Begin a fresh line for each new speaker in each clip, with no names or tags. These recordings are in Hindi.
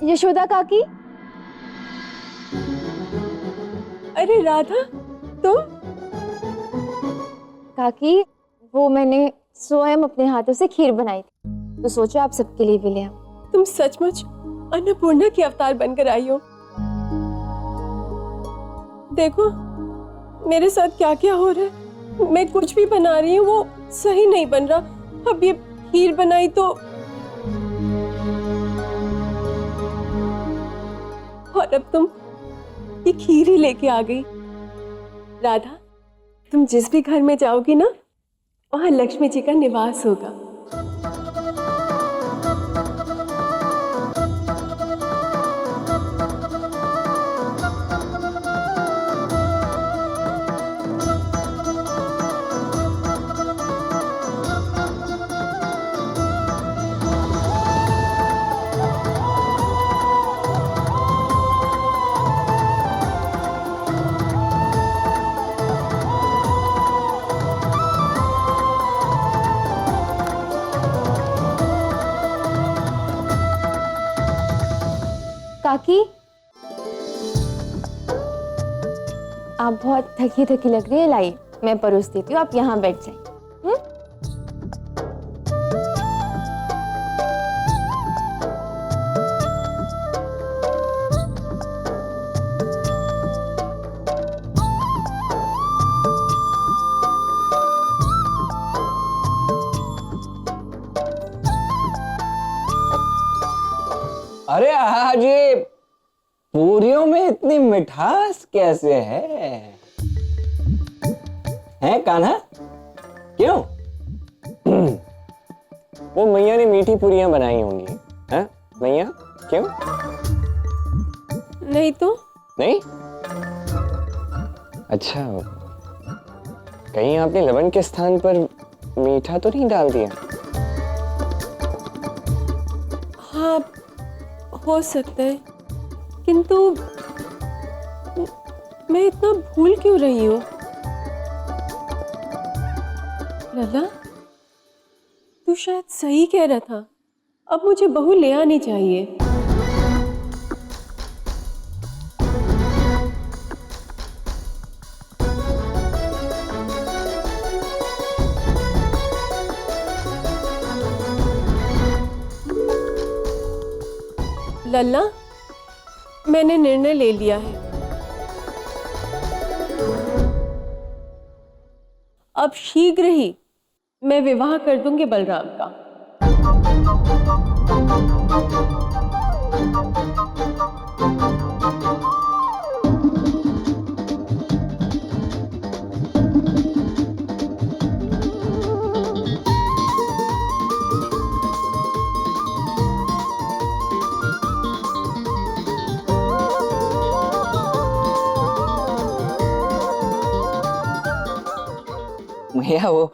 यशोदा काकी।
अरे राधा, तुम?
काकी, वो मैंने स्वयं अपने हाथों से खीर बनाई थी, तो सोचो आप सबके लिए भी ले आऊं।
तुम सचमुच अन्नपूर्णा की अवतार बनकर आई हो। देखो मेरे साथ क्या क्या हो रहा है। मैं कुछ भी बना रही हूँ वो सही नहीं बन रहा। अब ये खीर बनाई तो, और अब तुम ये खीर ही लेके आ गई। राधा, तुम जिस भी घर में जाओगी ना, वहां लक्ष्मी जी का निवास होगा।
काकी, आप बहुत थकी थकी लग रही है, लाइए मैं परोस देती हूँ, आप यहाँ बैठ जाइए।
अरे आज ये पूरियों में इतनी मिठास कैसे है कान्हा? क्यों? वो मैया ने मीठी पूरियां बनाई होंगी, हैं मैया? क्यों?
नहीं तो?
नहीं? अच्छा, कहीं आपने लवण के स्थान पर मीठा तो नहीं डाल दिया?
हाँ, हो सकता है, किंतु मैं इतना भूल क्यों रही हूँ? लला, तू शायद सही कह रहा था। अब मुझे बहू ले आनी चाहिए। लल्ला, मैंने निर्णय ले लिया है। अब शीघ्र ही मैं विवाह कर दूंगी बलराम का।
भैया वो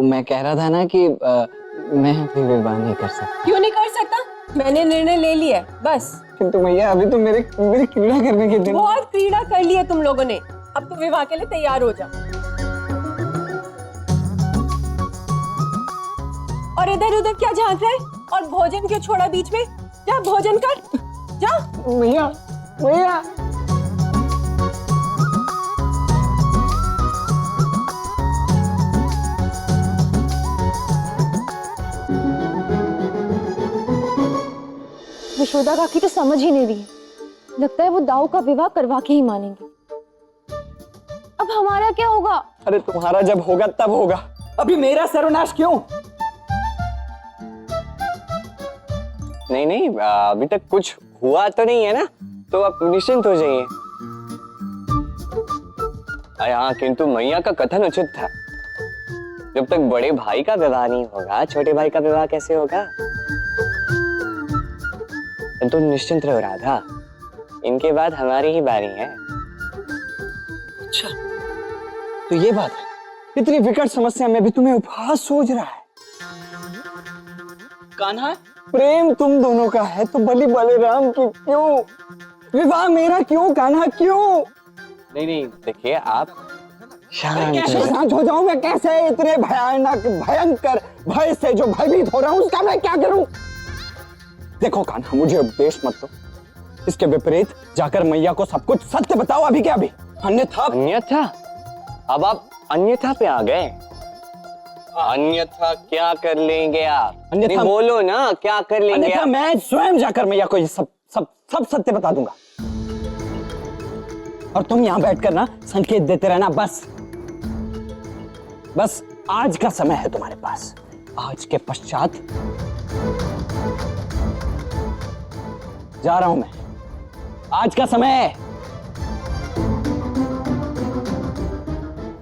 मैं कह रहा था ना कि मैं अभी विवाह नहीं कर सकता।
क्यों नहीं कर सकता? मैंने निर्णय ले लिया है, बस।
किंतु भैया अभी तो मेरे क्रीड़ा करने के दिन।
बहुत क्रीड़ा कर लिया तुम लोगों ने, अब तो विवाह के लिए तैयार हो जाओ। और इधर उधर क्या झांक रहे? और भोजन क्यों छोड़ा बीच में? जा भोजन कर, जा।
भैया भैया
यशोदा काकी तो समझ ही नहीं रही है, लगता है वो दाऊ का विवाह करवा के ही मानेंगे। अब हमारा क्या होगा?
अरे तुम्हारा जब होगा तब होगा, अभी मेरा सर्वनाश क्यों? नहीं नहीं, अभी तक कुछ हुआ तो नहीं है ना, तो आप निश्चिंत हो जाइए। हाँ, किंतु मैया का कथन उचित था, जब तक बड़े भाई का विवाह नहीं होगा छोटे भाई का विवाह कैसे होगा? तो निश्चिंत रहो राधा, इनके बाद हमारी ही बारी है। अच्छा, तो ये बात है, इतनी विकट समस्या में भी तुम्हें उपहास सोच रहा है। कान्हा, प्रेम तुम दोनों का है तो बलि बलराम की क्यों? विवाह मेरा क्यों कान्हा, क्यों? नहीं नहीं, देखिए आप शांत हो जाऊं मैं कैसे? इतने भयानक भयंकर भय से जो भयभीत हो रहा हूं उसका मैं क्या करूं? देखो कान्हा, मुझे उपदेश मत दो। इसके विपरीत जाकर मैया को सब कुछ सत्य बताओ, अभी के अभी। अन्यथा
अन्यथा? अब आप अन्यथा पे आ गए। अन्यथा क्या कर लेंगे आप?
अन्यथा-
नहीं, बोलो ना, क्या कर लेंगे
अन्यथा
आप?
मैं स्वयं जाकर मैया को ये सब सब सब सत्य बता दूंगा, और तुम यहां बैठकर ना संकेत देते रहना। बस बस आज का समय है तुम्हारे पास। आज के पश्चात जा रहा हूं मैं। आज का समय है।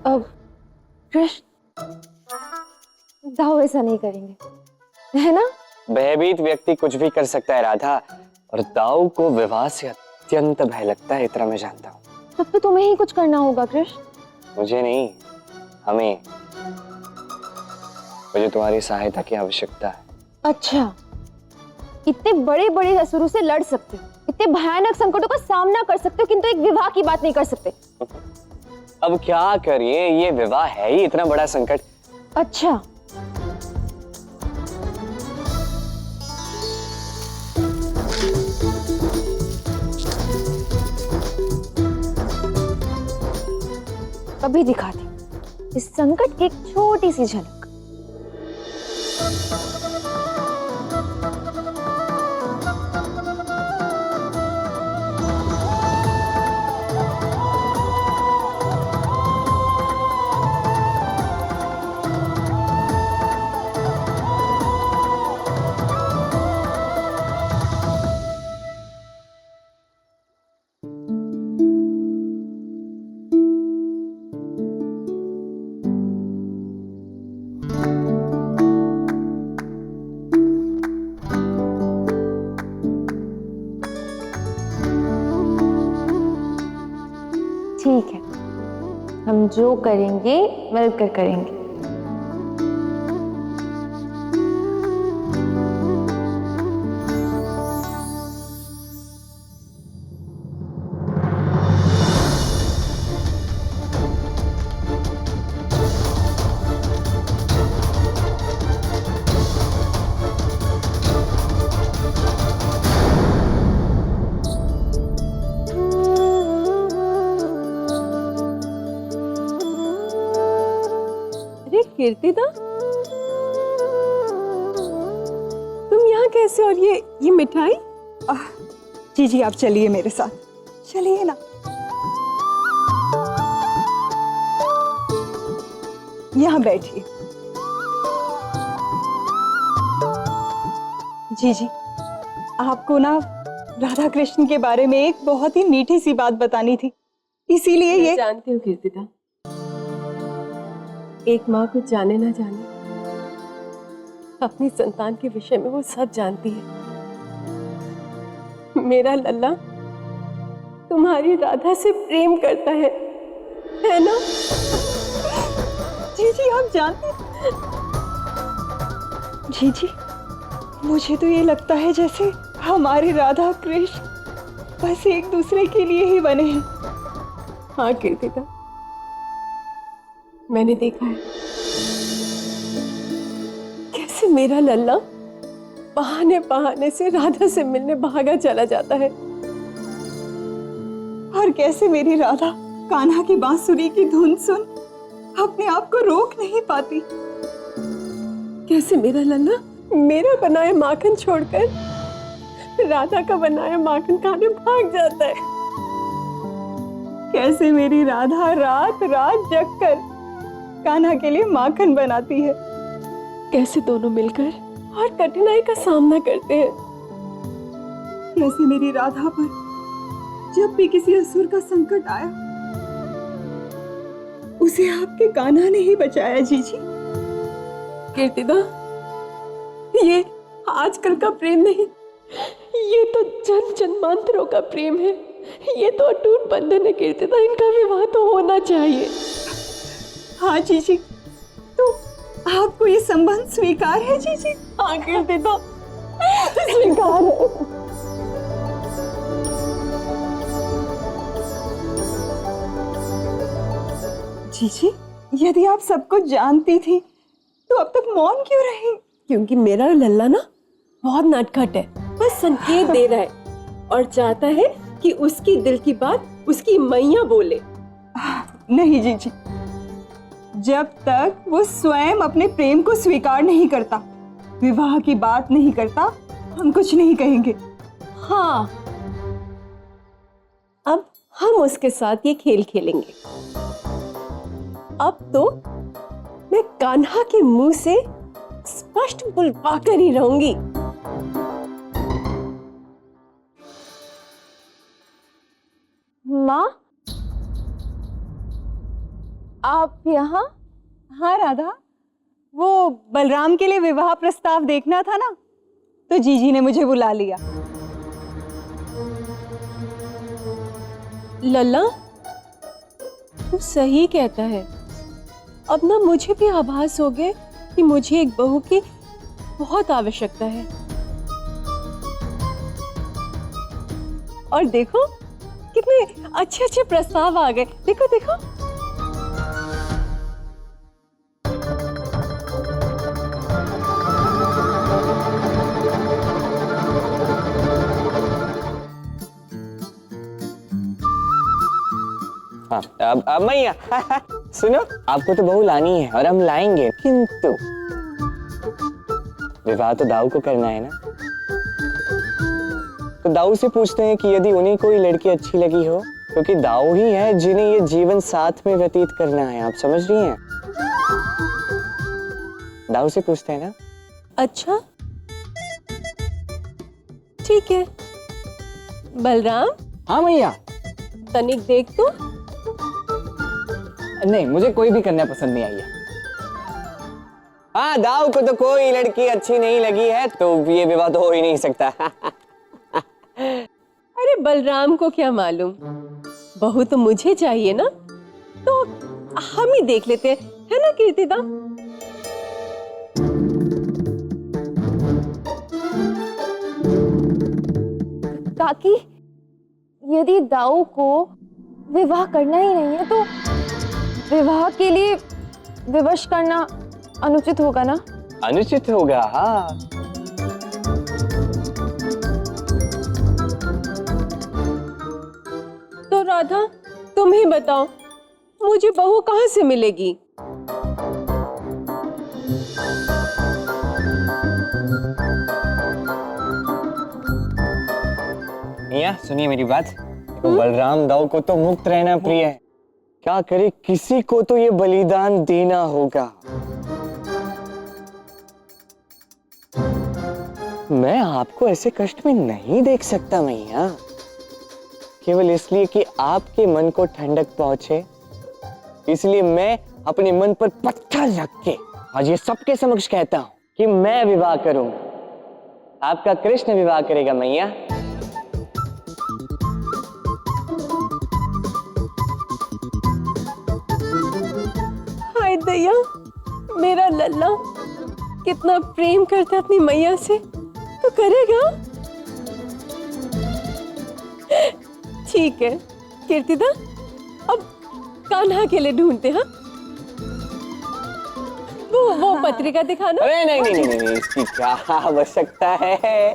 अब कृष्ण, दाऊ ऐसा नहीं करेंगे, है ना?
भयभीत व्यक्ति कुछ भी कर सकता है राधा, और दाऊ को विवाह से अत्यंत भय लगता है, इतना मैं जानता हूँ।
तब तो तुम्हें ही कुछ करना होगा कृष्ण।
मुझे नहीं, हमें। मुझे तुम्हारी सहायता की आवश्यकता है।
अच्छा, इतने बड़े बड़े असुरों से लड़ सकते हो, इतने भयानक संकटों का सामना कर सकते हो, किंतु एक विवाह की बात नहीं कर सकते।
अब क्या करिए, ये विवाह है ही इतना बड़ा संकट।
अच्छा, अभी दिखाती हूं इस संकट की एक छोटी सी झलक। ठीक है, हम जो करेंगे मिलकर करेंगे।
अरे कीर्तिदा, तुम यहाँ कैसे? और ये मिठाई?
जी जी, आप चलिए मेरे साथ, चलिए ना। यहाँ बैठिए। जी जी, आपको ना राधा कृष्ण के बारे में एक बहुत ही मीठी सी बात बतानी थी, इसीलिए
मैं
ये।
जानती हूँ कीर्तिदा, एक माँ कुछ जाने ना जाने अपनी संतान के विषय में वो सब जानती है। मेरा लल्ला तुम्हारी राधा से प्रेम करता है ना?
जी जी, आप जानते। जी जी, मुझे तो ये लगता है जैसे हमारे राधा कृष्ण बस एक दूसरे के लिए ही बने हैं।
हाँ कीर्तिदा, मैंने देखा है कैसे मेरा लल्ला बहाने बहाने से राधा से मिलने भागा चला जाता है,
और कैसे मेरी राधा कान्हा की बांसुरी की धुन सुन अपने आप को रोक नहीं पाती।
कैसे मेरा लल्ला मेरा बनाया माखन छोड़कर राधा का बनाया माखन खाने भाग जाता है।
कैसे मेरी राधा रात रात जगकर कान्हा के लिए माखन बनाती है।
कैसे दोनों मिलकर और कठिनाई का सामना करते हैं।
कैसे मेरी राधा पर जब भी किसी असुर का संकट आया उसे आपके कान्हा ने ही बचाया। जीजी,
कीर्तिदा, ये आजकल का प्रेम नहीं, ये तो जन जन्मांतरों का प्रेम है। ये तो अटूट बंधन है कीर्तिदा, इनका विवाह तो होना चाहिए।
हाँ जीजी, तो आपको ये संबंध स्वीकार है जीजी?
हाँ कीर्तिदा, स्वीकार है।
जीजी, यदि आप सब कुछ जानती थी तो अब तक मौन क्यों रही?
क्योंकि मेरा लल्ला ना बहुत नटखट है, बस संकेत दे रहा है और चाहता है कि उसकी दिल की बात उसकी मैया बोले।
नहीं जीजी, जब तक वो स्वयं अपने प्रेम को स्वीकार नहीं करता, विवाह की बात नहीं करता, हम कुछ नहीं कहेंगे।
हाँ, अब हम उसके साथ ये खेल खेलेंगे। अब तो मैं कान्हा के मुंह से स्पष्ट बुलवा कर ही रहूंगी।
माँ, आप यहाँ?
हाँ राधा, वो बलराम के लिए विवाह प्रस्ताव देखना था ना, तो जीजी ने मुझे बुला लिया।
लल्ला, तू सही कहता है। अब ना मुझे भी आभास हो गया कि मुझे एक बहू की बहुत आवश्यकता है। और देखो कितने अच्छे अच्छे प्रस्ताव आ गए। देखो देखो।
हाँ, अब मैया सुनो, आपको तो बहू लानी है और हम लाएंगे, किंतु विवाह तो दाऊ को करना है ना। तो दाऊ से पूछते हैं कि यदि उन्हें कोई लड़की अच्छी लगी हो, क्योंकि दाऊ ही है जिन्हें ये जीवन साथ में व्यतीत करना है। आप समझ रही हैं? दाऊ से पूछते हैं ना।
अच्छा ठीक है। बलराम,
हाँ मैया।
तनिक देख तो।
नहीं, मुझे कोई भी कन्या पसंद नहीं आई है।
हाँ, दाऊ को तो कोई लड़की अच्छी नहीं लगी है, तो ये विवाह तो हो ही नहीं सकता।
अरे बलराम को क्या मालूम, बहू तो मुझे चाहिए ना, तो हम ही देख लेते हैं, है ना कीर्तिदा?
काकी, यदि दाऊ को विवाह करना ही नहीं है तो विवाह के लिए विवश करना अनुचित होगा ना?
अनुचित होगा, हाँ।
तो राधा, तुम ही बताओ, मुझे बहू कहाँ से मिलेगी?
मियां, सुनिए मेरी बात। तो बलराम दाऊ को तो मुक्त रहना प्रिय है। क्या करे, किसी को तो ये बलिदान देना होगा। मैं आपको ऐसे कष्ट में नहीं देख सकता मैया, केवल इसलिए कि आपके मन को ठंडक पहुंचे। इसलिए मैं अपने मन पर पत्थर रख के आज ये सबके समक्ष कहता हूं कि मैं विवाह करूंगा। आपका कृष्ण विवाह करेगा मैया।
हाय दैया, मेरा लल्ला कितना प्रेम करता है अपनी मैया से, तो करेगा। ठीक है कीर्तिदा, अब कान्हा के लिए ढूंढते। हाँ, वो पत्रिका दिखाना।
अरे नहीं नहीं नहीं नहीं, इसकी क्या आवश्यकता है।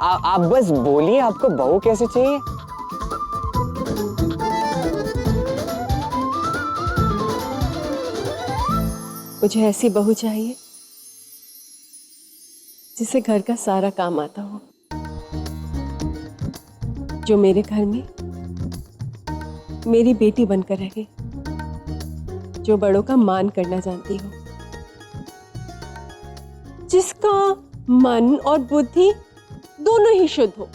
आप बस बोलिए, आपको बहू कैसे चाहिए?
मुझे ऐसी बहू चाहिए जिसे घर का सारा काम आता हो, जो मेरे घर में मेरी बेटी बनकर रहे, जो बड़ों का मान करना जानती हो, जिसका मन और बुद्धि दोनों ही शुद्ध हो,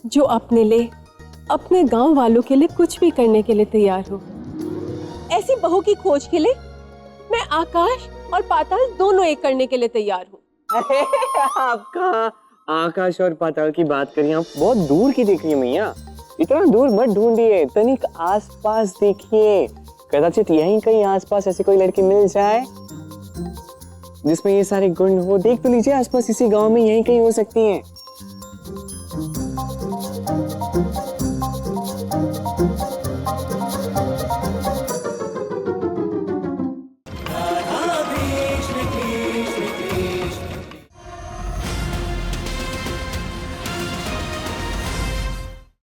जो अपने लिए, अपने गांव वालों के लिए कुछ भी करने के लिए तैयार हो। ऐसी बहू की खोज के लिए मैं आकाश और पाताल दोनों एक करने के लिए तैयार हूँ।
अरे आप कहाँ आकाश और पाताल की बात करिए, आप बहुत दूर की देखिए मैया। इतना दूर मत ढूंढिए, तनिक आसपास देखिए। कदाचित यहीं कहीं आसपास ऐसी कोई लड़की मिल जाए जिसमें ये सारे गुण हो। देख तो लीजिए आसपास, इसी गांव में यहीं कहीं हो सकती हैं।